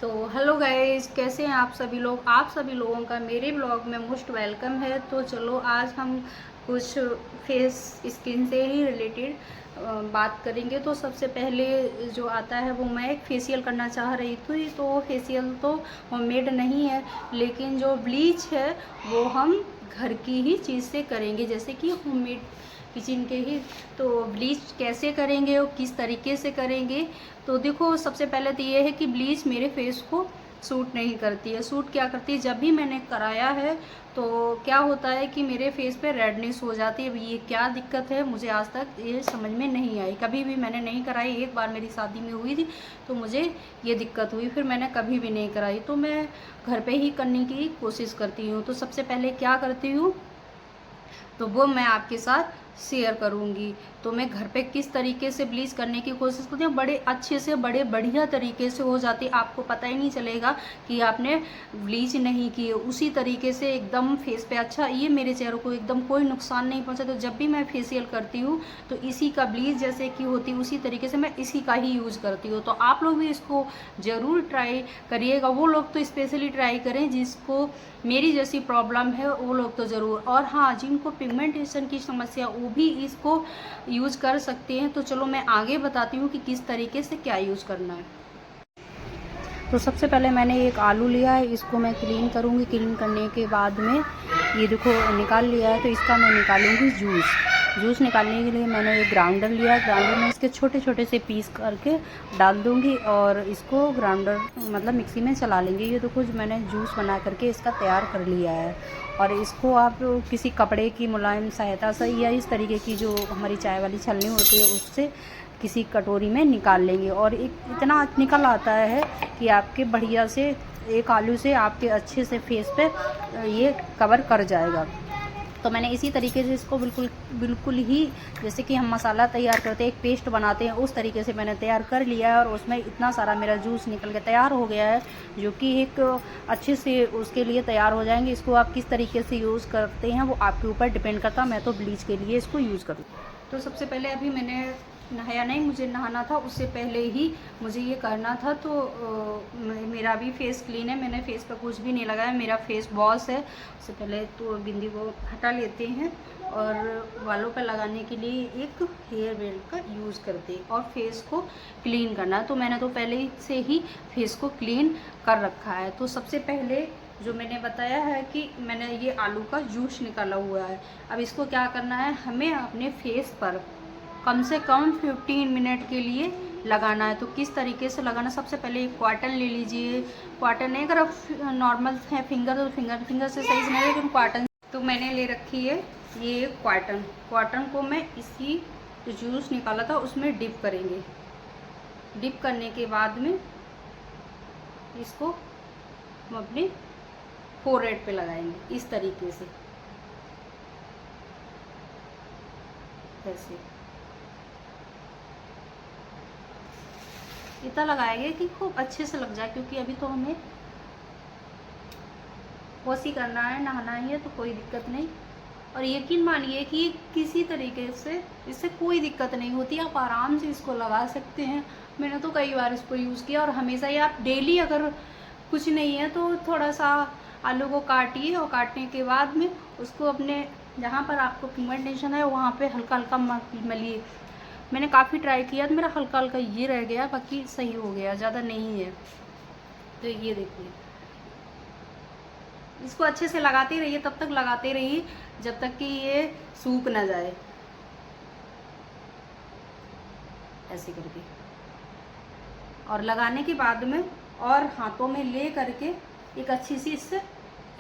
तो hello guys, कैसे हैं आप सभी लोग। आप सभी लोगों का मेरे ब्लॉग में मोस्ट वेलकम है। तो चलो आज हम कुछ फेस स्किन से ही रिलेटेड बात करेंगे। तो सबसे पहले जो आता है वो मैं एक फेशियल करना चाह रही थी। तो फेशियल तो होममेड नहीं है, लेकिन जो ब्लीच है वो हम घर की ही चीज़ से करेंगे, जैसे कि होममेड किचन के ही। तो ब्लीच कैसे करेंगे और किस तरीके से करेंगे, तो देखो सबसे पहले तो ये है कि ब्लीच मेरे फेस को सूट नहीं करती है। सूट क्या करती है, जब भी मैंने कराया है तो क्या होता है कि मेरे फेस पे रेडनेस हो जाती है। ये क्या दिक्कत है मुझे आज तक ये समझ में नहीं आई। कभी भी मैंने नहीं कराई। एक बार मेरी शादी में हुई थी तो मुझे ये दिक्कत हुई, फिर मैंने कभी भी नहीं कराई। तो मैं घर पे ही करने की कोशिश करती हूँ। तो सबसे पहले क्या करती हूँ तो वो मैं आपके साथ शेयर करूंगी। तो मैं घर पे किस तरीके से ब्लीच करने की कोशिश करती हूँ, बड़े अच्छे से बड़े बढ़िया तरीके से हो जाती है। आपको पता ही नहीं चलेगा कि आपने ब्लीच नहीं की है। उसी तरीके से एकदम फेस पे अच्छा, ये मेरे चेहरे को एकदम कोई नुकसान नहीं पहुँचा। तो जब भी मैं फेशियल करती हूँ तो इसी का ब्लीच जैसे कि होती है उसी तरीके से मैं इसी का ही यूज़ करती हूँ। तो आप लोग भी इसको ज़रूर ट्राई करिएगा। वो लोग तो स्पेशली ट्राई करें जिसको मेरी जैसी प्रॉब्लम है, वो लोग तो ज़रूर। और हाँ, जिनको पिगमेंटेशन की समस्या वो भी इसको यूज़ कर सकते हैं। तो चलो मैं आगे बताती हूँ कि किस तरीके से क्या यूज़ करना है। तो सबसे पहले मैंने एक आलू लिया है, इसको मैं क्लीन करूँगी। क्लीन करने के बाद में ये देखो निकाल लिया है, तो इसका मैं निकालूँगी जूस निकालने के लिए मैंने एक ग्राउंडर लिया है। ग्राउंडर में इसके छोटे छोटे से पीस करके डाल दूँगी और इसको ग्राउंडर मतलब मिक्सी में चला लेंगे। ये देखो जो मैंने जूस बना करके इसका तैयार कर लिया है। और इसको आप किसी कपड़े की मुलायम सहायता से या इस तरीके की जो हमारी चाय वाली छलनी होती है उससे किसी कटोरी में निकाल लेंगे। और एक इतना निकल आता है कि आपके बढ़िया से एक आलू से आपके अच्छे से फेस पे ये कवर कर जाएगा। तो मैंने इसी तरीके से इसको बिल्कुल बिल्कुल ही जैसे कि हम मसाला तैयार करते हैं, एक पेस्ट बनाते हैं, उस तरीके से मैंने तैयार कर लिया है। और उसमें इतना सारा मेरा जूस निकल के तैयार हो गया है, जो कि एक अच्छे से उसके लिए तैयार हो जाएंगे। इसको आप किस तरीके से यूज़ करते हैं वो आपके ऊपर डिपेंड करता है। मैं तो ब्लीच के लिए इसको यूज़ करूँ। तो सबसे पहले अभी मैंने नहाया नहीं, मुझे नहाना था, उससे पहले ही मुझे ये करना था। तो मेरा भी फेस क्लीन है, मैंने फेस पर कुछ भी नहीं लगाया, मेरा फेस वॉश है। उससे पहले तो बिंदी को हटा लेते हैं और बालों पर लगाने के लिए एक हेयर बेल्ट का यूज़ करते हैं और फेस को क्लीन करना। तो मैंने तो पहले से ही फेस को क्लीन कर रखा है। तो सबसे पहले जो मैंने बताया है कि मैंने ये आलू का जूस निकाला हुआ है। अब इसको क्या करना है, हमें अपने फेस पर कम से कम 15 मिनट के लिए लगाना है। तो किस तरीके से लगाना, सबसे पहले एक कॉटन ले लीजिए। कॉटन नहीं, अगर आप नॉर्मल है फिंगर तो फिंगर से सही से नहीं, लेकिन कॉटन तो मैंने ले रखी है ये कॉटन को मैं इसी जो जूस निकाला था उसमें डिप करेंगे। डिप करने के बाद में इसको हम अपने फोरहेड पे लगाएंगे इस तरीके से, ऐसे इतना लगाएंगे कि खूब अच्छे से लग जाए, क्योंकि अभी तो हमें वॉश ही करना है, नहाना ही है, तो कोई दिक्कत नहीं। और यकीन मानिए कि किसी तरीके से इससे कोई दिक्कत नहीं होती, आप आराम से इसको लगा सकते हैं। मैंने तो कई बार इसको यूज़ किया। और हमेशा ही आप डेली अगर कुछ नहीं है तो थोड़ा सा आलू को काटिए और काटने के बाद में उसको अपने जहाँ पर आपको पिगमेंटेशन है वहाँ पे हल्का हल्का मलिए। मैंने काफ़ी ट्राई किया तो मेरा हल्का हल्का ये रह गया, बाकी सही हो गया, ज़्यादा नहीं है। तो ये देखिए, इसको अच्छे से लगाते रहिए, तब तक लगाते रहिए जब तक कि ये सूख ना जाए, ऐसे करके। और लगाने के बाद में और हाथों में ले करके एक अच्छी सी इससे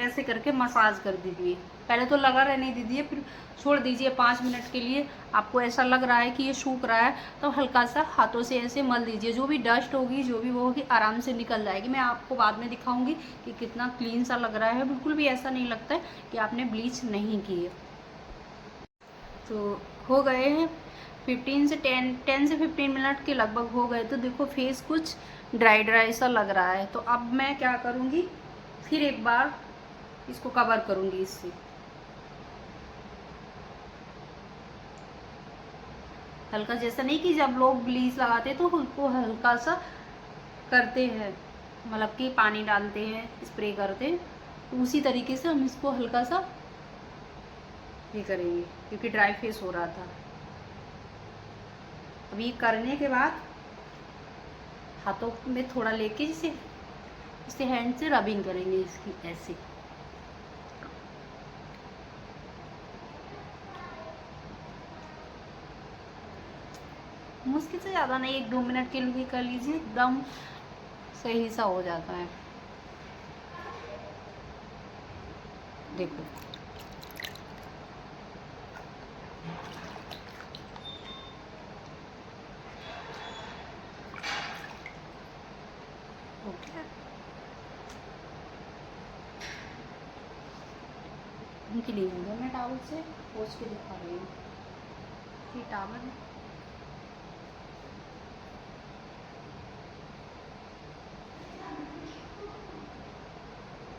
ऐसे करके मसाज कर दीजिए। पहले तो लगा रहने दीजिए, फिर छोड़ दीजिए 5 मिनट के लिए। आपको ऐसा लग रहा है कि ये सूख रहा है तो हल्का सा हाथों से ऐसे मल दीजिए। जो भी डस्ट होगी, जो भी वो होगी, आराम से निकल जाएगी। मैं आपको बाद में दिखाऊंगी कि कितना क्लीन सा लग रहा है। बिल्कुल भी ऐसा नहीं लगता है कि आपने ब्लीच नहीं की है। तो हो गए हैं 10 से 15 मिनट के लगभग हो गए। तो देखो फेस कुछ ड्राई सा लग रहा है। तो अब मैं क्या करूँगी, फिर एक बार इसको कवर करूँगी इससे। हल्का, जैसा नहीं कि जब लोग ब्लीच लगाते तो उसको हल्का सा करते हैं, मतलब कि पानी डालते हैं, स्प्रे करते हैं, तो उसी तरीके से हम इसको हल्का सा ये करेंगे, क्योंकि ड्राई फेस हो रहा था। अभी करने के बाद हाथों में थोड़ा लेके इसे हैंड से रबिंग करेंगे इसकी ऐसे। मुश्किल से ज़्यादा नहीं, 1-2 मिनट के लिए कर लीजिए, एकदम सही सा हो जाता है। देखो ओके, क्लीन हो गया। मैं टॉवल से पोंछ के दिखा रही हूँ। ये टॉवल है,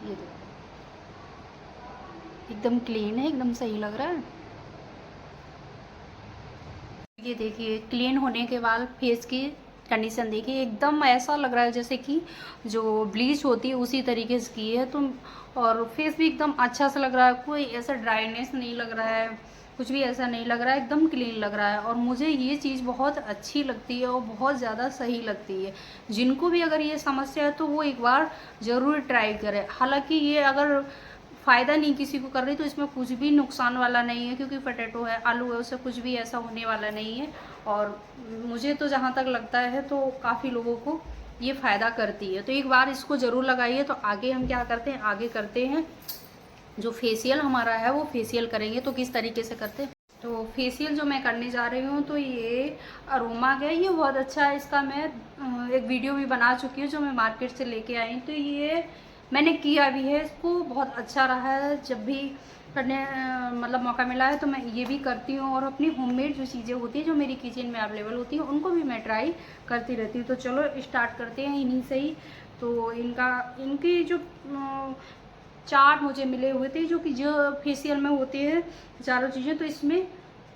ये देखो एकदम क्लीन है, एकदम सही लग रहा है। ये देखिए क्लीन होने के बाद फेस की कंडीशन देखिए, एकदम ऐसा लग रहा है जैसे कि जो ब्लीच होती है उसी तरीके से की है। तो और फेस भी एकदम अच्छा सा लग रहा है, कोई ऐसा ड्राइनेस नहीं लग रहा है, कुछ भी ऐसा नहीं लग रहा है, एकदम क्लीन लग रहा है। और मुझे ये चीज़ बहुत अच्छी लगती है और बहुत ज़्यादा सही लगती है। जिनको भी अगर ये समस्या है तो वो एक बार ज़रूर ट्राई करें। हालांकि ये अगर फ़ायदा नहीं किसी को कर रही तो इसमें कुछ भी नुकसान वाला नहीं है, क्योंकि पोटैटो है, आलू है, उससे कुछ भी ऐसा होने वाला नहीं है। और मुझे तो जहाँ तक लगता है तो काफ़ी लोगों को ये फ़ायदा करती है। तो एक बार इसको ज़रूर लगाइए। तो आगे हम क्या करते हैं, आगे करते हैं जो फेशियल हमारा है वो फेशियल करेंगे। तो किस तरीके से करते हैं, तो फेशियल जो मैं करने जा रही हूँ तो ये अरोमा का, ये बहुत अच्छा है। इसका मैं एक वीडियो भी बना चुकी हूँ जो मैं मार्केट से लेके आई। तो ये मैंने किया भी है, इसको बहुत अच्छा रहा है। जब भी करने मतलब मौका मिला है तो मैं ये भी करती हूँ। और अपनी होममेड जो चीज़ें होती हैं जो मेरी किचन में अवेलेबल होती हैं उनको भी मैं ट्राई करती रहती हूँ। तो चलो स्टार्ट करते हैं इन्हीं से ही। तो इनकी जो 4 मुझे मिले हुए थे जो कि जो फेशियल में होते हैं चारों चीज़ें, तो इसमें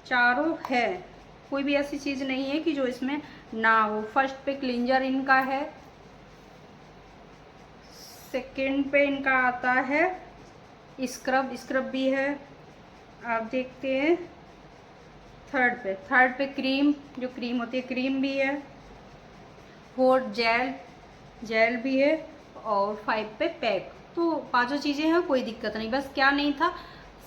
चारों है, कोई भी ऐसी चीज़ नहीं है कि जो इसमें ना हो। फर्स्ट पे क्लींजर इनका है, सेकंड पे इनका आता है स्क्रब भी है, आप देखते हैं। थर्ड पे क्रीम, जो क्रीम होती है क्रीम भी है। फोर्थ जेल भी है। और 5 पे पैक। तो 5 चीज़ें हैं, कोई दिक्कत नहीं। बस क्या नहीं था,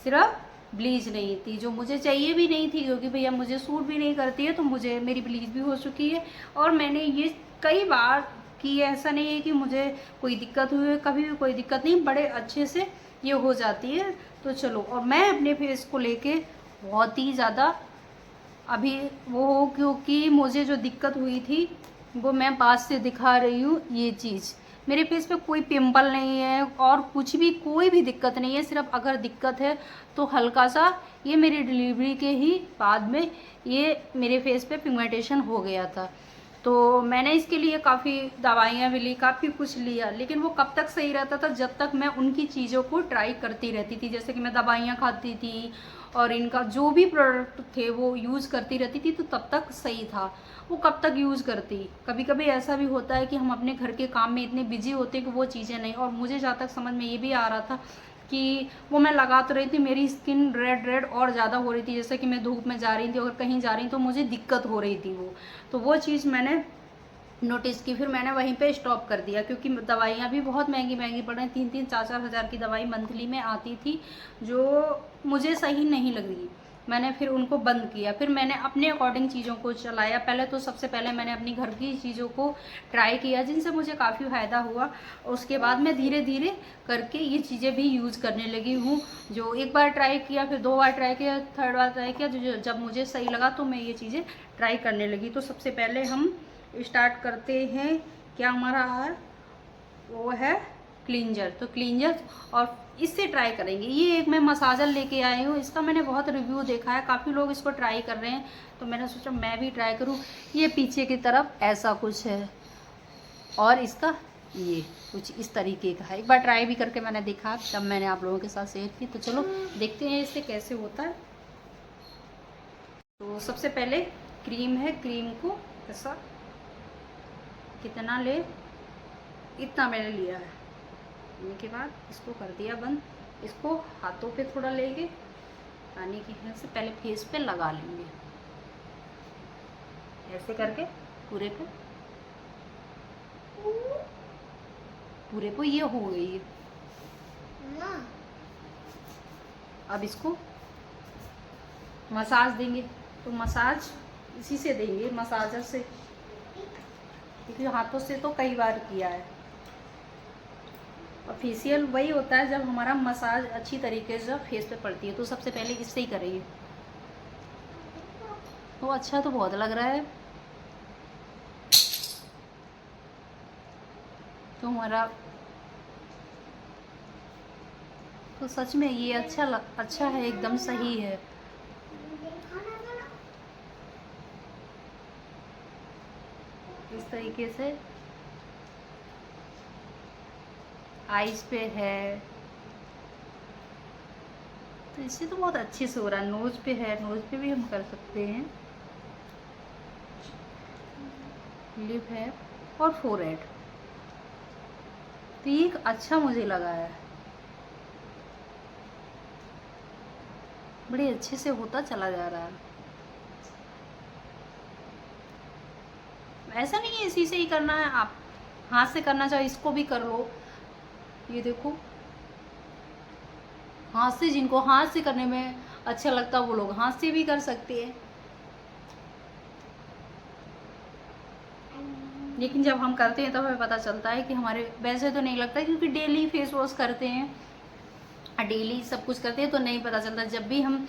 सिर्फ ब्लीच नहीं थी, जो मुझे चाहिए भी नहीं थी, क्योंकि भैया मुझे सूट भी नहीं करती है। तो मुझे मेरी ब्लीच भी हो चुकी है और मैंने ये कई बार की है। ऐसा नहीं है कि मुझे कोई दिक्कत हुई है, कभी भी कोई दिक्कत नहीं, बड़े अच्छे से ये हो जाती है। तो चलो, और मैं अपने फेस को लेके बहुत ही ज़्यादा अभी वो, क्योंकि मुझे जो दिक्कत हुई थी वो मैं पास से दिखा रही हूँ। ये चीज़ मेरे फेस पे कोई पिंपल नहीं है और कुछ भी, कोई भी दिक्कत नहीं है। सिर्फ अगर दिक्कत है तो हल्का सा ये मेरी डिलीवरी के ही बाद में ये मेरे फेस पे पिगमेंटेशन हो गया था। तो मैंने इसके लिए काफ़ी दवाइयाँ भी ली, काफ़ी कुछ लिया, लेकिन वो कब तक सही रहता था, जब तक मैं उनकी चीज़ों को ट्राई करती रहती थी। जैसे कि मैं दवाइयाँ खाती थी और इनका जो भी प्रोडक्ट थे वो यूज़ करती रहती थी, तो तब तक सही था। वो कब तक यूज़ करती, कभी कभी ऐसा भी होता है कि हम अपने घर के काम में इतने बिजी होते हैं कि वो चीज़ें नहीं। और मुझे जहाँ तक समझ में ये भी आ रहा था कि वो मैं लगा तो रही थी, मेरी स्किन रेड और ज़्यादा हो रही थी। जैसे कि मैं धूप में जा रही थी और कहीं जा रही थी तो मुझे दिक्कत हो रही थी वो चीज़ मैंने नोटिस की। फिर मैंने वहीं पे स्टॉप कर दिया, क्योंकि दवाइयाँ भी बहुत महंगी पड़ रही, 3-4 हज़ार की दवाई मंथली में आती थी, जो मुझे सही नहीं लगी। मैंने फिर उनको बंद किया। फिर मैंने अपने अकॉर्डिंग चीज़ों को चलाया। पहले तो सबसे पहले मैंने अपनी घर की चीज़ों को ट्राई किया, जिनसे मुझे काफ़ी फ़ायदा हुआ। उसके बाद मैं धीरे धीरे करके ये चीज़ें भी यूज़ करने लगी हूँ। जो एक बार ट्राई किया, फिर 2 बार ट्राई किया, 3rd बार ट्राई किया, जब मुझे सही लगा तो मैं ये चीज़ें ट्राई करने लगी। तो सबसे पहले हम स्टार्ट करते हैं, क्या हमारा है वो है क्लींजर। तो क्लींजर और इससे ट्राई करेंगे। ये एक मैं मसाजर लेके आई हूँ, इसका मैंने बहुत रिव्यू देखा है, काफ़ी लोग इसको ट्राई कर रहे हैं, तो मैंने सोचा मैं भी ट्राई करूँ। ये पीछे की तरफ ऐसा कुछ है और इसका ये कुछ इस तरीके का है। एक बार ट्राई भी करके मैंने देखा, तब मैंने आप लोगों के साथ शेयर की। तो चलो देखते हैं इससे कैसे होता है। तो सबसे पहले क्रीम है, क्रीम को ऐसा कितना ले, इतना मैंने लिया है। लेने के बाद इसको कर दिया बंद। इसको हाथों पे थोड़ा लेके पानी की हेल्प से पहले फेस पे लगा लेंगे, ऐसे करके पूरे पे ये हो गई है। अब इसको मसाज देंगे, तो मसाज इसी से देंगे, मसाजर से, क्योंकि हाथों से तो कई बार किया है। और फेशियल वही होता है जब हमारा मसाज अच्छी तरीके से फेस पे पड़ती है, तो सबसे पहले इससे ही करेंगे। तो अच्छा तो बहुत लग रहा है। तो हमारा तो सच में ये अच्छा है, एकदम सही है। इस तरीके से आईज पे है, तो इससे तो बहुत अच्छे से हो रहा है। नोज पे है, नोज पे भी हम कर सकते हैं। लिप है और फोरहेड, तो ये अच्छा मुझे लगा है, बड़े अच्छे से होता चला जा रहा है। ऐसा नहीं है इसी से ही करना है, आप हाथ से करना चाहो इसको भी कर लो। ये देखो, हाथ से, जिनको हाथ से करने में अच्छा लगता है वो लोग हाथ से भी कर सकते हैं। लेकिन जब हम करते हैं तब हमें पता चलता है कि हमारे, वैसे तो नहीं लगता क्योंकि डेली फेस वॉश करते हैं, डेली सब कुछ करते हैं, तो नहीं पता चलता। जब भी हम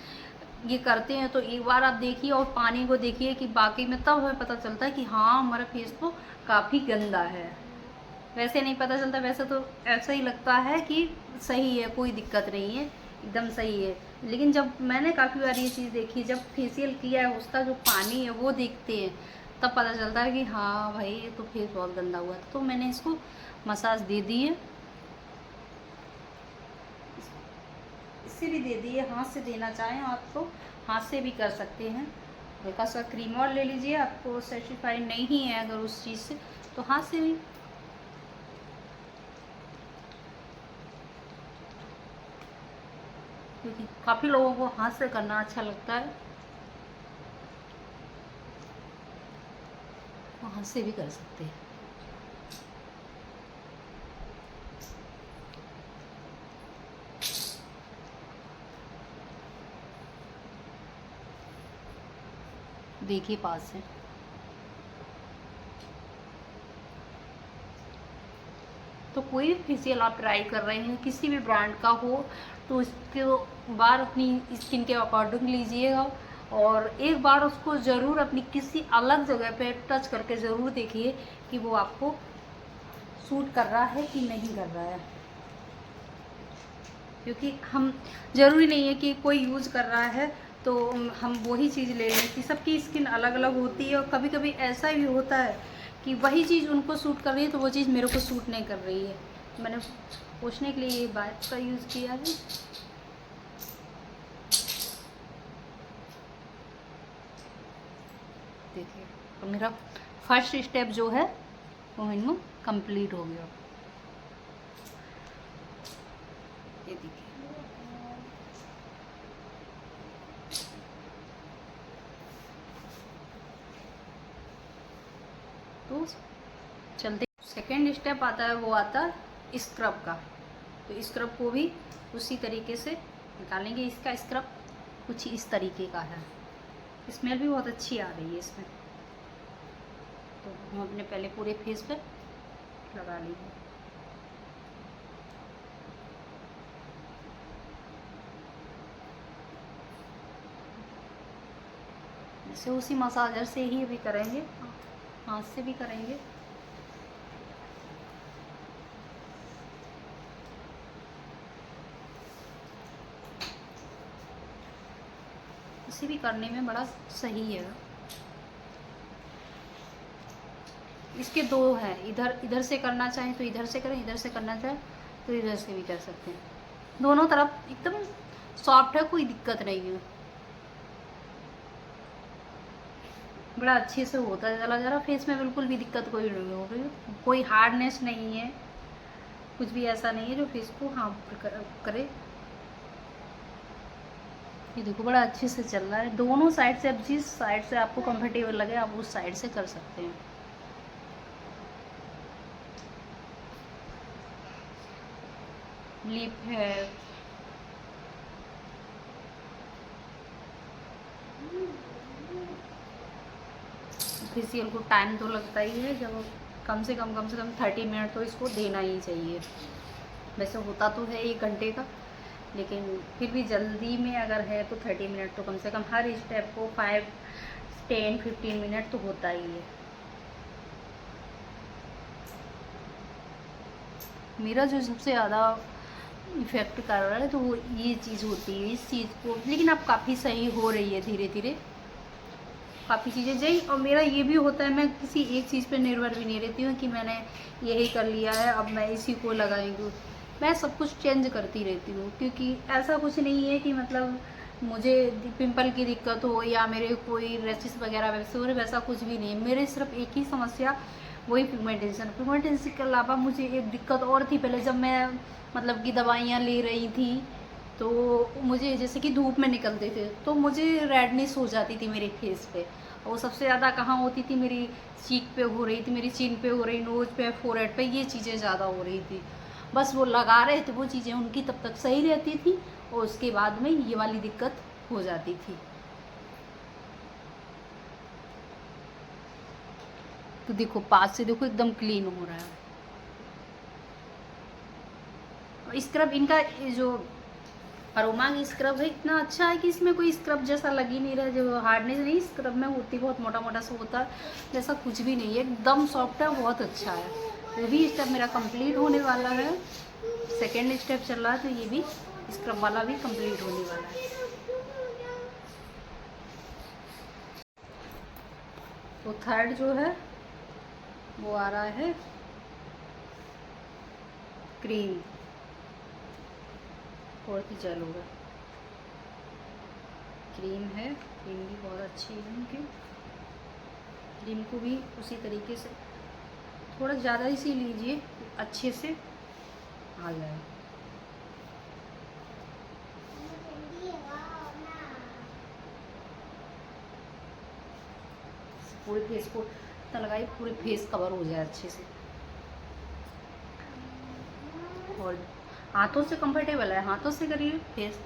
ये करते हैं तो एक बार आप देखिए और पानी को देखिए कि बाकी में, तब हमें पता चलता है कि हाँ हमारा फेस तो काफ़ी गंदा है। वैसे नहीं पता चलता, वैसे तो ऐसा ही लगता है कि सही है, कोई दिक्कत नहीं है, एकदम सही है। लेकिन जब मैंने काफ़ी बार ये चीज़ देखी, जब फेशियल किया है उसका जो पानी है वो देखते हैं, तब पता चलता है कि हाँ भाई ये तो फेस बहुत गंदा हुआ था। तो मैंने इसको मसाज दे दी है, इससे भी दे दी है। हाथ से देना चाहें आप तो हाथ से भी कर सकते हैं। हल्का सा क्रीम और ले लीजिए, आपको सेटिस्फाइड नहीं है अगर उस चीज़ से, तो हाथ से भी। क्योंकि काफ़ी लोगों को हाथ से करना अच्छा लगता है, वो हाथ से भी कर सकते हैं। देखिए पास से, तो कोई भी फेशियल आप ट्राई कर रहे हैं किसी भी ब्रांड का हो, तो उसके बार अपनी स्किन के अकॉर्डिंग लीजिएगा, और एक बार उसको ज़रूर अपनी किसी अलग जगह पे टच करके ज़रूर देखिए कि वो आपको सूट कर रहा है कि नहीं कर रहा है। क्योंकि हम, ज़रूरी नहीं है कि कोई यूज़ कर रहा है तो हम वही चीज़ ले लें, कि सबकी स्किन अलग अलग होती है। और कभी कभी ऐसा भी होता है कि वही चीज़ उनको सूट कर रही है तो वो चीज़ मेरे को सूट नहीं कर रही है। मैंने पूछने के लिए ये बात का यूज़ किया है। देखिए, तो मेरा फर्स्ट स्टेप जो है वो इनमें कंप्लीट हो गया। ये देखिए, तो चलते सेकेंड स्टेप आता है, वो आता है स्क्रब का। तो स्क्रब को भी उसी तरीके से निकालेंगे। इसका स्क्रब कुछ इस तरीके का है, स्मेल भी बहुत अच्छी आ रही है इसमें। तो हम अपने पहले पूरे फेस पे लगा लेंगे। इसे उसी मसाजर से ही भी करेंगे, हाथ से भी करेंगे। इसे भी करने में बड़ा सही है। इसके दो हैं, इधर से करना चाहें तो इधर से करें, इधर से करना चाहें तो इधर से भी कर सकते हैं। दोनों तरफ एकदम सॉफ्ट है, कोई दिक्कत नहीं है। बड़ा अच्छे से होता चला जा रहा फेस में, बिल्कुल भी दिक्कत कोई नहीं हो रही, कोई हार्डनेस नहीं है, कुछ भी ऐसा नहीं है जो फेस को हार्म करे। ये देखो बड़ा अच्छे से चल रहा है दोनों साइड से। अब जिस साइड से आपको कंफर्टेबल लगे आप उस साइड से कर सकते हैं। लिप है, फेशियल को टाइम तो लगता ही है, जब कम से कम 30 मिनट तो इसको देना ही चाहिए। वैसे होता तो है 1 घंटे का, लेकिन फिर भी जल्दी में अगर है तो 30 मिनट तो कम से कम हर स्टेप को 5, 10, 15 मिनट तो होता ही है। मेरा जो सबसे ज़्यादा इफ़ेक्ट कर रहा है तो वो ये चीज़ होती है इस चीज़ को, लेकिन अब काफ़ी सही हो रही है धीरे धीरे काफ़ी चीज़ें जई। और मेरा ये भी होता है, मैं किसी एक चीज़ पे निर्भर भी नहीं रहती हूँ कि मैंने यही कर लिया है अब मैं इसी को लगाएंगी। मैं सब कुछ चेंज करती रहती हूँ, क्योंकि ऐसा कुछ नहीं है कि मतलब मुझे पिंपल की दिक्कत हो या मेरे कोई रेसिस वगैरह वैसे हो रहे, वैसा कुछ भी नहीं है। मेरे सिर्फ एक ही समस्या, वही पिगमेंटेशन के अलावा मुझे एक दिक्कत और थी पहले, जब मैं मतलब कि दवाइयाँ ले रही थी तो मुझे जैसे कि धूप में निकलते थे तो मुझे रेडनेस हो जाती थी मेरे फेस पे। और सबसे ज़्यादा कहाँ होती थी, मेरी चीक पे हो रही थी, मेरी चिन पे हो रही, नोज पे, फोरहेड पे, ये चीज़ें ज़्यादा हो रही थी। बस वो लगा रहे थे वो चीज़ें, उनकी तब तक सही रहती थी और उसके बाद में ये वाली दिक्कत हो जाती थी। तो देखो पास से देखो एकदम क्लीन हो रहा है। स्क्रब इनका जो अरोमा की स्क्रब है इतना अच्छा है कि इसमें कोई स्क्रब जैसा लग ही नहीं रहा है, जो हार्डनेस नहीं स्क्रब में होती, बहुत मोटा मोटा सा होता है, जैसा कुछ भी नहीं है, एकदम सॉफ्ट है, बहुत अच्छा है। वो भी स्टेप मेरा कंप्लीट होने वाला है, सेकेंड स्टेप चल रहा है, तो ये भी स्क्रब वाला भी कंप्लीट होने वाला है। तो थर्ड जो है वो आ रहा है क्रीम, फोर्थ चल होगा। क्रीम है, क्रीम भी बहुत अच्छी है उनकी। क्रीम को भी उसी तरीके से थोड़ा ज़्यादा ही सी लीजिए, अच्छे से आ जाए। पूरे फेस को इतना लगाइए पूरे फेस कवर हो जाए अच्छे से। और हाथों से कंफर्टेबल है, हाथों से करिए, फेस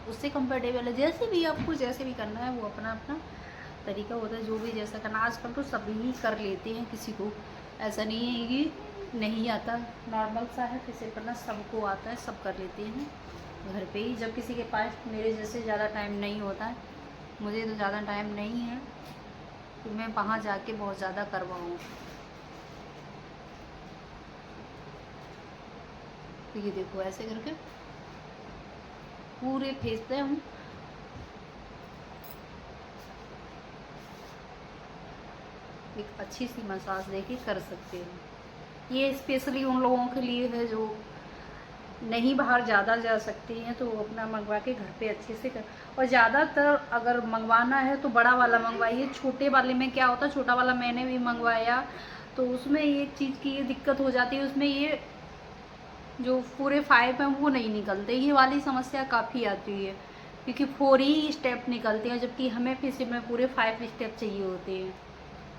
उससे कंफर्टेबल है, जैसे भी आपको जैसे भी करना है वो अपना अपना तरीका होता है, जो भी जैसा करना। आजकल तो सभी कर लेते हैं, किसी को ऐसा नहीं है कि नहीं आता, नॉर्मल सा है फेसियल करना, सबको आता है, सब कर लेते हैं घर पे ही। जब किसी के पास मेरे जैसे ज़्यादा टाइम नहीं होता है, मुझे तो ज़्यादा टाइम नहीं है तो मैं वहाँ जाके बहुत ज़्यादा करवाऊँ। तो ये देखो ऐसे करके पूरे फेस पे हम एक अच्छी सी मसाज देके कर सकते हैं। ये स्पेशली उन लोगों के लिए है जो नहीं बाहर ज़्यादा जा सकती हैं, तो वो अपना मंगवा के घर पे अच्छे से कर। और ज़्यादातर अगर मंगवाना है तो बड़ा वाला मंगवाइए, छोटे वाले में क्या होता है, छोटा वाला मैंने भी मंगवाया तो उसमें एक चीज़ की ये दिक्कत हो जाती है, उसमें ये जो पूरे 5 हैं वो नहीं निकलते, ये वाली समस्या काफ़ी आती है, क्योंकि 4 ही स्टेप निकलते हैं, जबकि हमें फेसियल में पूरे 5 स्टेप चाहिए होते हैं।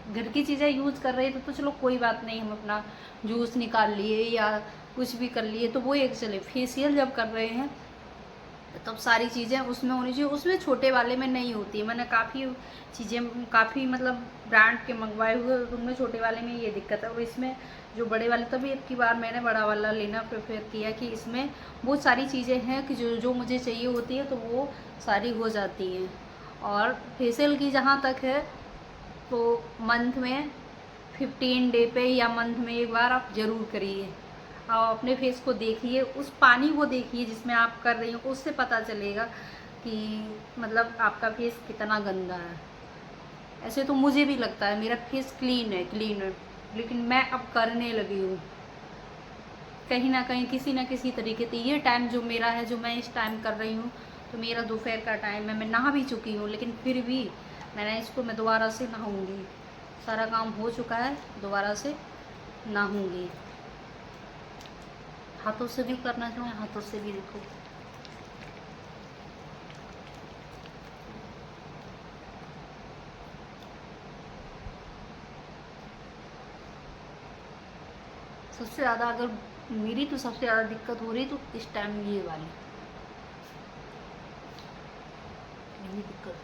घर की चीज़ें यूज़ कर रहे थे तो चलो कोई बात नहीं, हम अपना जूस निकाल लिए या कुछ भी कर लिए तो वो एक चले। फेशियल जब कर रहे हैं तब सारी चीज़ें उसमें होनी चाहिए, उसमें छोटे वाले में नहीं होती है। मैंने काफ़ी चीज़ें काफ़ी मतलब ब्रांड के मंगवाए हुए, उनमें छोटे वाले में ये दिक्कत है। और इसमें जो बड़े वाले, तभी एक की बार मैंने बड़ा वाला लेना प्रेफर किया कि इसमें बहुत सारी चीज़ें हैं कि जो मुझे चाहिए होती है तो वो सारी हो जाती हैं। और फेशियल की जहाँ तक है तो मंथ में 15 डे पे या मंथ में एक बार आप ज़रूर करिए। आप अपने फेस को देखिए, उस पानी को देखिए जिसमें आप कर रही हो, उससे पता चलेगा कि मतलब आपका फेस कितना गंदा है। ऐसे तो मुझे भी लगता है मेरा फेस क्लीन है, लेकिन मैं अब करने लगी हूँ कहीं ना कहीं किसी ना किसी तरीके से। ये टाइम जो मेरा है, जो मैं इस टाइम कर रही हूँ, तो मेरा दोपहर का टाइम है, मैं नहा भी चुकी हूँ, लेकिन फिर भी मैं दोबारा से नहाऊंगी। सारा काम हो चुका है, दोबारा से नहाऊंगी। हाथों से भी करना चाहिए, हाथों से भी देखो। सबसे ज़्यादा अगर मेरी तो सबसे ज़्यादा दिक्कत हो रही तो इस टाइम ये वाली दिक्कत,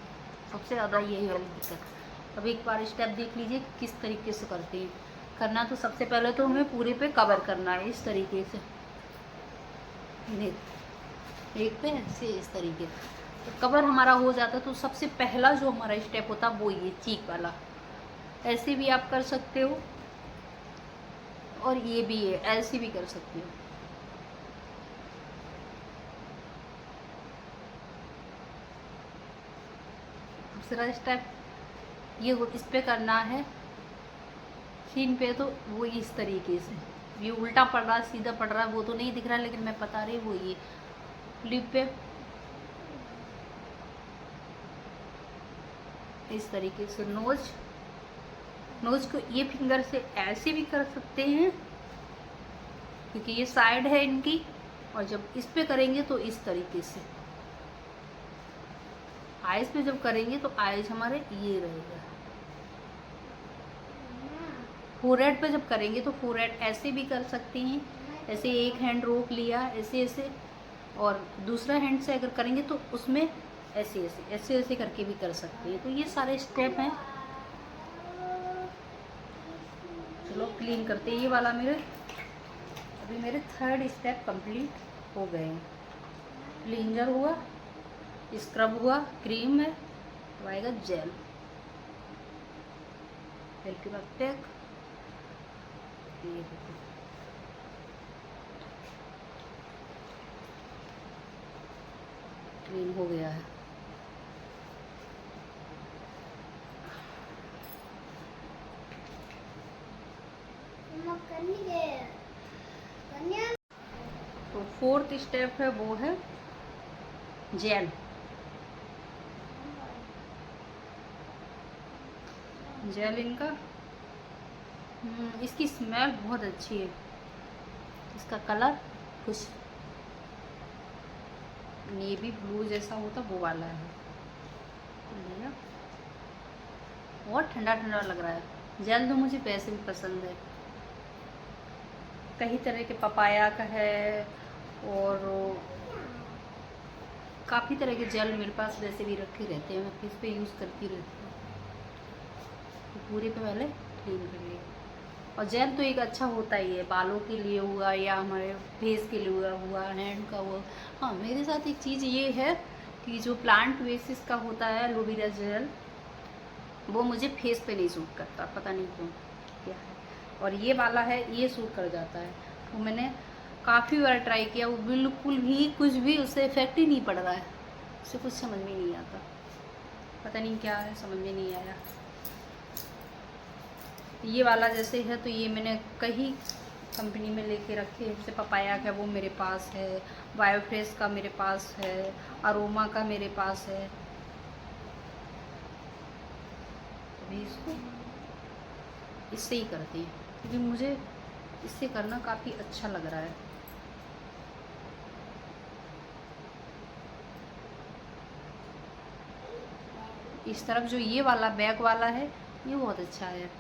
सबसे ज़्यादा यही वाली दिक्कत। अब एक बार स्टेप देख लीजिए किस तरीके से करते हैं। करना तो सबसे पहले तो हमें पूरे पे कवर करना है इस तरीके से, एक पे ऐसे इस तरीके से। तो कवर हमारा हो जाता है तो सबसे पहला जो हमारा स्टेप होता है वो ये चीक वाला। ऐसे भी आप कर सकते हो और ये भी है, ऐसे भी कर सकते हो। दूसरा स्टेप ये इस पे करना है सीन पे, तो वो इस तरीके से। ये उल्टा पड़ रहा है सीधा पड़ रहा है वो तो नहीं दिख रहा, लेकिन मैं बता रही वो ये लिप पे इस तरीके से। नोज को ये फिंगर से ऐसे भी कर सकते हैं क्योंकि ये साइड है इनकी, और जब इस पे करेंगे तो इस तरीके से। आइज पे जब करेंगे तो आइज हमारे ये रहेगा। फोरहेड पे जब करेंगे तो फोरहेड ऐसे भी कर सकते हैं, ऐसे एक हैंड रोक लिया ऐसे ऐसे, और दूसरा हैंड से अगर करेंगे तो उसमें ऐसे ऐसे ऐसे ऐसे करके भी कर सकते हैं। तो ये सारे स्टेप हैं। चलो क्लीन करते हैं। ये वाला अभी मेरे 3rd स्टेप कंप्लीट हो गए हैं। क्लींजर हुआ, स्क्रब हुआ, क्रीम है, तो आएगा जेल के बाद पैक। ये देखो क्लीन हो गया है। तो 4th स्टेप है वो है जेल। जेल इनका इसकी स्मेल बहुत अच्छी है। इसका कलर कुछ नेवी ब्लू जैसा होता वो वाला है, बहुत ठंडा ठंडा लग रहा है। जेल तो मुझे वैसे भी पसंद है। कई तरह के पपाया का है और काफ़ी तरह के जेल मेरे पास वैसे भी रखे रहते हैं, मैं फेस पे यूज़ करती रहती हूँ। तो पूरे पे पहले क्लीन कर लिया। और जेल तो एक अच्छा होता ही है, बालों के लिए हुआ या हमारे फेस के लिए हुआ, हैंड का हुआ। हाँ, मेरे साथ एक चीज़ ये है कि जो प्लांट बेसिस का होता है एलोवेरा जेल, वो मुझे फेस पे नहीं सूट करता, पता नहीं क्यों क्या है। और ये वाला है ये सूट कर जाता है। तो मैंने काफ़ी बार ट्राई किया, वो बिल्कुल भी कुछ भी उससे इफेक्ट ही नहीं पड़ रहा है। उससे कुछ समझ में नहीं आता, पता नहीं क्या है, समझ में नहीं आया। ये वाला जैसे है तो ये मैंने कहीं कंपनी में लेके रखे, जैसे पपाया का वो मेरे पास है, बायोफ्रेश का मेरे पास है, अरोमा का मेरे पास है। अभी इसको इससे ही करते हैं क्योंकि मुझे इससे करना काफ़ी अच्छा लग रहा है। इस तरफ जो ये वाला बैक वाला है ये बहुत अच्छा है,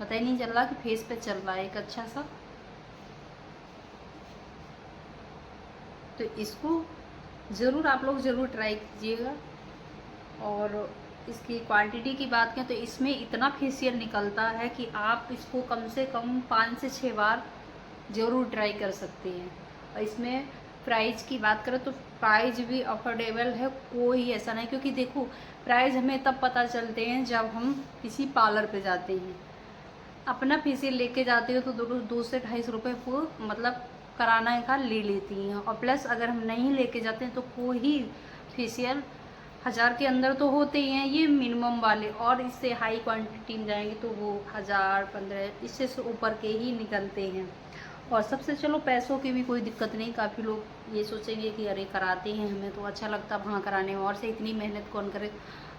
पता ही नहीं चल रहा कि फेस पे चल रहा है एक अच्छा सा। तो इसको ज़रूर आप लोग ज़रूर ट्राई कीजिएगा। और इसकी क्वांटिटी की बात करें तो इसमें इतना फेशियल निकलता है कि आप इसको कम से कम 5 से 6 बार ज़रूर ट्राई कर सकते हैं। और इसमें प्राइस की बात करें तो प्राइस भी अफोर्डेबल है, कोई ऐसा नहीं। क्योंकि देखो प्राइस हमें तब पता चलते हैं जब हम किसी पार्लर पे जाते हैं, अपना फेशियल लेके जाते हो तो 2 से 250 रुपये को मतलब कराना का ले लेती हैं। और प्लस अगर हम नहीं लेके जाते हैं तो कोई फेशियल 1000 के अंदर तो होते ही हैं ये मिनिमम वाले, और इससे हाई क्वांटिटी में जाएंगे तो वो 1000, 15 इससे ऊपर के ही निकलते हैं। और सबसे चलो पैसों की भी कोई दिक्कत नहीं, काफ़ी लोग ये सोचेंगे कि अरे कराते हैं हमें तो अच्छा लगता वहाँ कराने में, और से इतनी मेहनत कौन करे।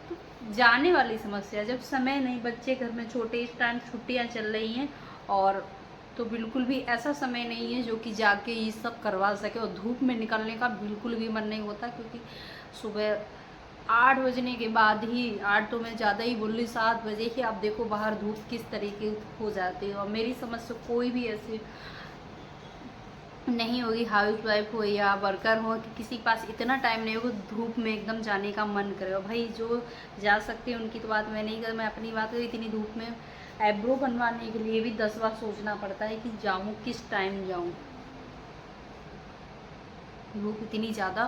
तो जाने वाली समस्या, जब समय नहीं, बच्चे घर में छोटे, इस टाइम छुट्टियाँ चल रही हैं, और तो बिल्कुल भी ऐसा समय नहीं है जो कि जाके ये सब करवा सके। और धूप में निकलने का बिल्कुल भी मन नहीं होता, क्योंकि सुबह 8 बजने के बाद ही, 8 तो मैं ज़्यादा ही बोल रही, 7 बजे ही आप देखो बाहर धूप किस तरीके हो जाती है। और मेरी समझ से कोई भी ऐसे नहीं होगी, हाउस वाइफ हो या वर्कर हो, कि किसी के पास इतना टाइम नहीं होगा धूप में एकदम जाने का मन करे। और भाई जो जा सकते हैं उनकी तो बात मैं नहीं कर, मैं अपनी बात करूँ, इतनी धूप में आईब्रो बनवाने के लिए भी 10 बार सोचना पड़ता है कि जाऊँ किस टाइम जाऊँ। धूप इतनी ज़्यादा,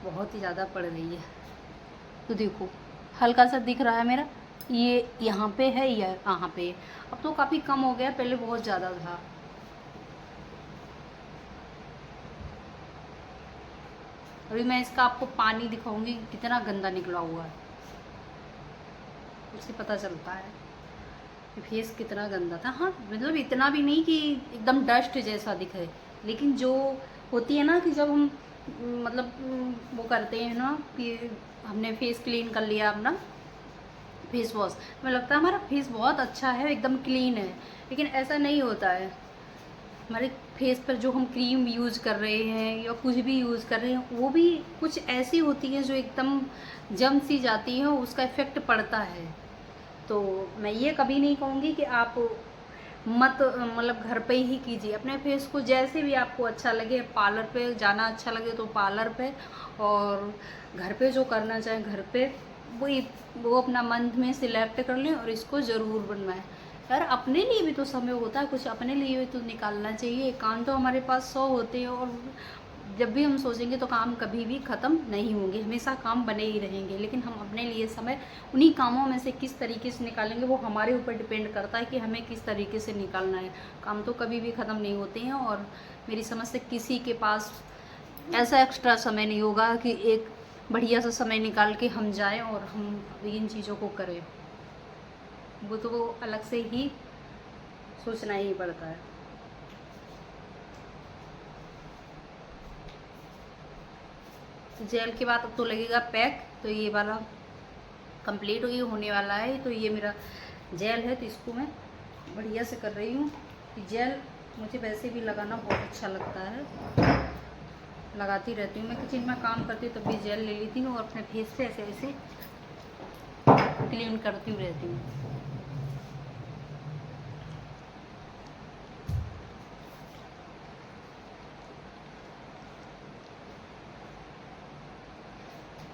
बहुत ही ज़्यादा पड़ रही है। तो देखो हल्का सा दिख रहा है मेरा, ये यहाँ पे है या यहाँ पे, अब तो काफ़ी कम हो गया, पहले बहुत ज़्यादा था। अभी मैं इसका आपको पानी दिखाऊंगी कितना गंदा निकला हुआ है, उससे पता चलता है कि फेस कितना गंदा था। हाँ मतलब इतना भी नहीं कि एकदम डस्ट जैसा दिखे, लेकिन जो होती है ना कि जब हम मतलब वो करते हैं ना कि हमने फेस क्लीन कर लिया अपना फेस वॉश, हमें लगता है हमारा फेस बहुत अच्छा है, एकदम क्लीन है, लेकिन ऐसा नहीं होता है। हमारे फेस पर जो हम क्रीम यूज़ कर रहे हैं या कुछ भी यूज़ कर रहे हैं, वो भी कुछ ऐसी होती है जो एकदम जम सी जाती है, उसका इफ़ेक्ट पड़ता है। तो मैं ये कभी नहीं कहूँगी कि आप मत मतलब घर पे ही कीजिए अपने फेस को, जैसे भी आपको अच्छा लगे। पार्लर पे जाना अच्छा लगे तो पार्लर पे, और घर पे जो करना चाहे घर पे, वो अपना मंथ में सिलेक्ट कर लें और इसको ज़रूर बनवाएं। यार अपने लिए भी तो समय होता है, कुछ अपने लिए भी तो निकालना चाहिए। काम तो हमारे पास 100 होते हैं, और जब भी हम सोचेंगे तो काम कभी भी ख़त्म नहीं होंगे, हमेशा काम बने ही रहेंगे। लेकिन हम अपने लिए समय उन्हीं कामों में से किस तरीके से निकालेंगे, वो हमारे ऊपर डिपेंड करता है कि हमें किस तरीके से निकालना है। काम तो कभी भी ख़त्म नहीं होते हैं, और मेरी समझ से किसी के पास ऐसा एक्स्ट्रा समय नहीं होगा कि एक बढ़िया सा समय निकाल के हम जाएं और हम इन चीज़ों को करें। वो तो वो अलग से ही सोचना ही पड़ता है। तो जेल के बाद अब तो लगेगा पैक, तो ये वाला कंप्लीट होने वाला है। तो ये मेरा जेल है, तो इसको मैं बढ़िया से कर रही हूँ। जेल मुझे वैसे भी लगाना बहुत अच्छा लगता है, लगाती रहती हूँ। मैं किचन में काम करती हूँ तब भी जेल ले लेती हूँ और अपने फेस से ऐसे ऐसे क्लीन करती रहती हूँ।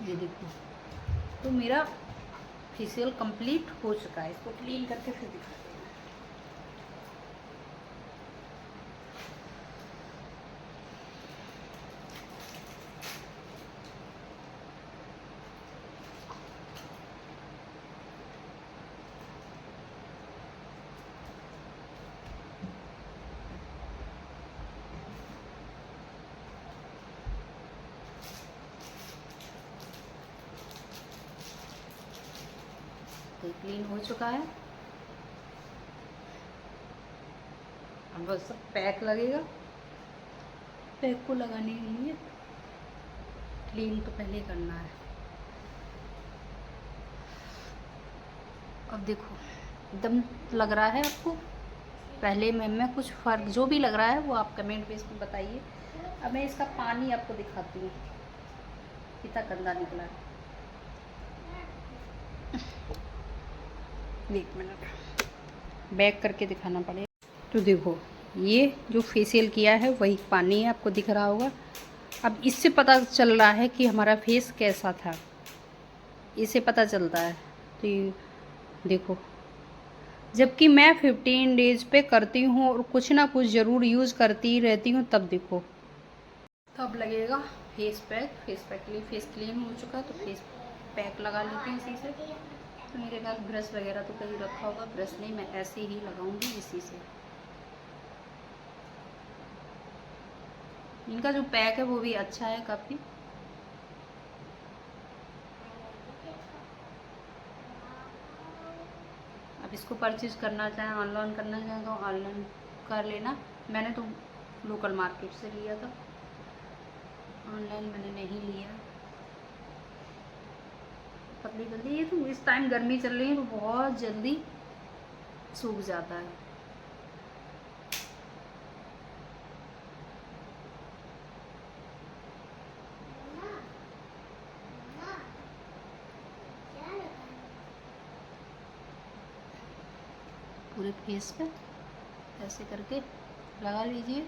ये देखो, तो मेरा फेशियल कंप्लीट हो चुका है। इसको क्लीन करके फिर दिखाती हूँ। तो क्लीन हो चुका है, अब बस पैक लगेगा। पैक को लगाने के लिए क्लीन तो पहले करना है। अब देखो एकदम लग रहा है आपको, पहले में कुछ फ़र्क जो भी लग रहा है वो आप कमेंट बेस में बताइए। अब मैं इसका पानी आपको दिखाती हूँ कितना गंदा निकला है। एक मिनट बैक करके दिखाना पड़ेगा। तो देखो ये जो फेशियल किया है वही पानी है, आपको दिख रहा होगा। अब इससे पता चल रहा है कि हमारा फेस कैसा था, इससे पता चलता है। तो ये देखो, जबकि मैं 15 डेज पे करती हूँ और कुछ ना कुछ ज़रूर यूज़ करती ही रहती हूँ। तब देखो, तब लगेगा फेस पैक। फेस पैक के लिए फेस क्लीन हो चुका है तो फेस पैक लगा लेती हूँ इसी से। तो मेरे पास ब्रश वगैरह तो कहीं रखा होगा, ब्रश नहीं, मैं ऐसे ही लगाऊंगी इसी से। इनका जो पैक है वो भी अच्छा है काफ़ी। अब इसको परचेज करना चाहें, ऑनलाइन करना चाहें तो ऑनलाइन कर लेना। मैंने तो लोकल मार्केट से लिया था, ऑनलाइन मैंने नहीं लिया। पतली पतली ये तो इस टाइम गर्मी चल रही है तो बहुत जल्दी सूख जाता है। पूरे फेस पे ऐसे करके लगा लीजिए।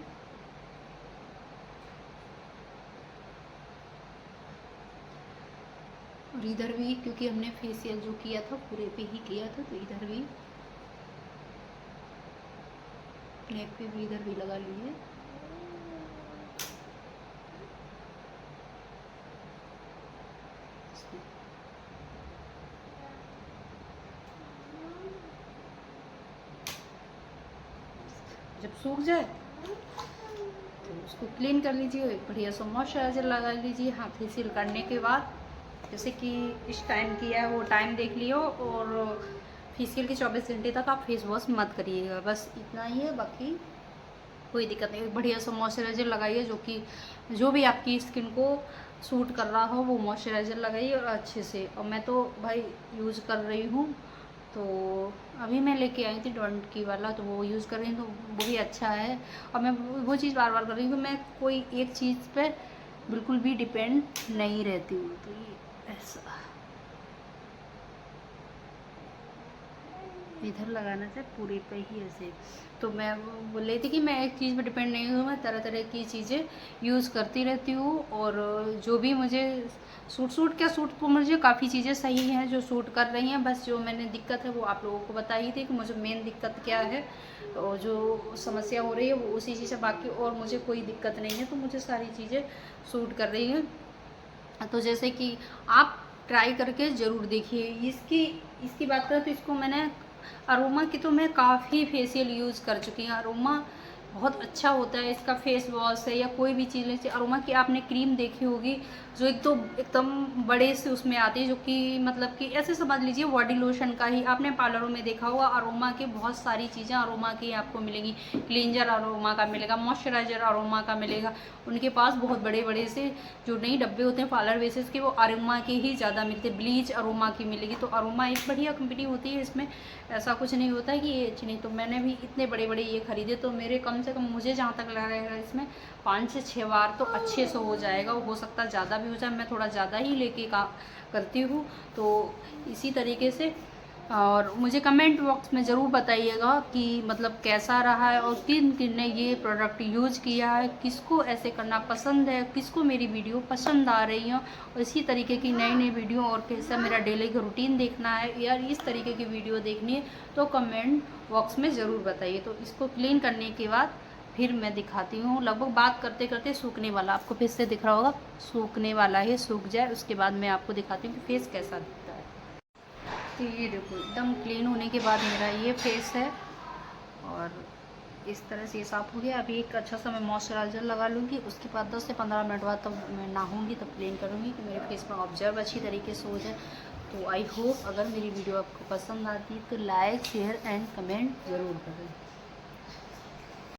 और इधर भी, क्योंकि हमने फेशियल जो किया था पूरे पे ही किया था, तो इधर भी नेक पे भी इधर भी लगा लीजिए। जब सूख जाए तो उसको क्लीन कर लीजिए, एक बढ़िया सा मॉइस्चराइज़र लगा लीजिए। हाँ, फेशियल करने के बाद जैसे कि इस टाइम किया है वो टाइम देख लियो, और फेशियल के 24 घंटे तक आप फेस वॉश मत करिएगा, बस इतना ही है। बाकी कोई दिक्कत नहीं, बढ़िया सा मॉइस्चराइज़र लगाइए जो भी आपकी स्किन को सूट कर रहा हो वो मॉइस्चराइज़र लगाइए और अच्छे से। और मैं तो भाई यूज़ कर रही हूँ, तो अभी मैं लेके आई थी डॉन्ट की वाला, तो वो यूज़ कर रही हूँ, तो वो भी अच्छा है। और मैं वो चीज़ बार बार कर रही हूँ कि मैं कोई एक चीज़ पे बिल्कुल भी डिपेंड नहीं रहती हूँ। तो ये ऐसा इधर लगाना चाहिए पूरे पे ही ऐसे। तो मैं बोल रही थी कि मैं एक चीज़ पे डिपेंड नहीं हूँ, मैं तरह तरह की चीज़ें यूज़ करती रहती हूँ, और जो भी मुझे सूट तो मुझे काफ़ी चीज़ें सही हैं जो सूट कर रही हैं। बस जो मैंने दिक्कत है वो आप लोगों को बताई थी कि मुझे मेन दिक्कत क्या है, और जो समस्या हो रही है वो उसी चीज़ से, बाकी और मुझे कोई दिक्कत नहीं है, तो मुझे सारी चीज़ें सूट कर रही हैं। तो जैसे कि आप ट्राई करके ज़रूर देखिए। इसकी बात करें तो इसको मैंने अरोमा की तो मैं काफ़ी फेशियल यूज़ कर चुकी हूँ। अरोमा बहुत अच्छा होता है, इसका फेस वॉश है या कोई भी चीज़ है। अरोमा की आपने क्रीम देखी होगी जो एकदम बड़े से उसमें आती है, जो कि मतलब कि ऐसे समझ लीजिए बॉडी लोशन का ही। आपने पार्लरों में देखा होगा अरोमा की बहुत सारी चीज़ें अरोमा की आपको मिलेंगी। क्लींजर अरोमा का मिलेगा, मॉइस्चराइजर अरोमा का मिलेगा। उनके पास बहुत बड़े बड़े से जो नई डब्बे होते हैं पार्लर बेसिस के, वो अरोमा के ही ज़्यादा मिलते हैं। ब्लीच अरोमा की मिलेगी। तो अरोमा एक बढ़िया कंपनी होती है, इसमें ऐसा कुछ नहीं होता है कि ये अच्छी नहीं। तो मैंने भी इतने बड़े बड़े ये खरीदे, तो मेरे कम से कम मुझे जहाँ तक लगेगा इसमें 5 से 6 बार तो अच्छे से हो जाएगा। हो सकता है ज़्यादा भी हो जाए, मैं थोड़ा ज़्यादा ही लेके करती हूँ। तो इसी तरीके से, और मुझे कमेंट बॉक्स में ज़रूर बताइएगा कि मतलब कैसा रहा है, और किन किन ने ये प्रोडक्ट यूज़ किया है, किसको ऐसे करना पसंद है, किसको मेरी वीडियो पसंद आ रही है। और इसी तरीके की नई नई वीडियो और कैसा मेरा डेली का रूटीन देखना है या इस तरीके की वीडियो देखनी है, तो कमेंट बॉक्स में ज़रूर बताइए। तो इसको क्लीन करने के बाद फिर मैं दिखाती हूँ। लगभग बात करते करते सूखने वाला, आपको फिर से दिख रहा होगा, सूखने वाला है। सूख जाए उसके बाद मैं आपको दिखाती हूँ कि फेस कैसा दिखता है। तो ये देखो एकदम क्लीन होने के बाद मेरा ये फेस है, और इस तरह से ये साफ़ हो गया। अभी एक अच्छा सा मैं मॉइस्चराइज़र लगा लूँगी, उसके बाद 10 से 15 मिनट बाद तब मैं नहाऊँगी, तब क्लीन करूँगी कि मेरे फेस में ऑब्जर्व अच्छी तरीके से हो जाए। तो आई होप अगर मेरी वीडियो आपको पसंद आती है तो लाइक शेयर एंड कमेंट ज़रूर करें।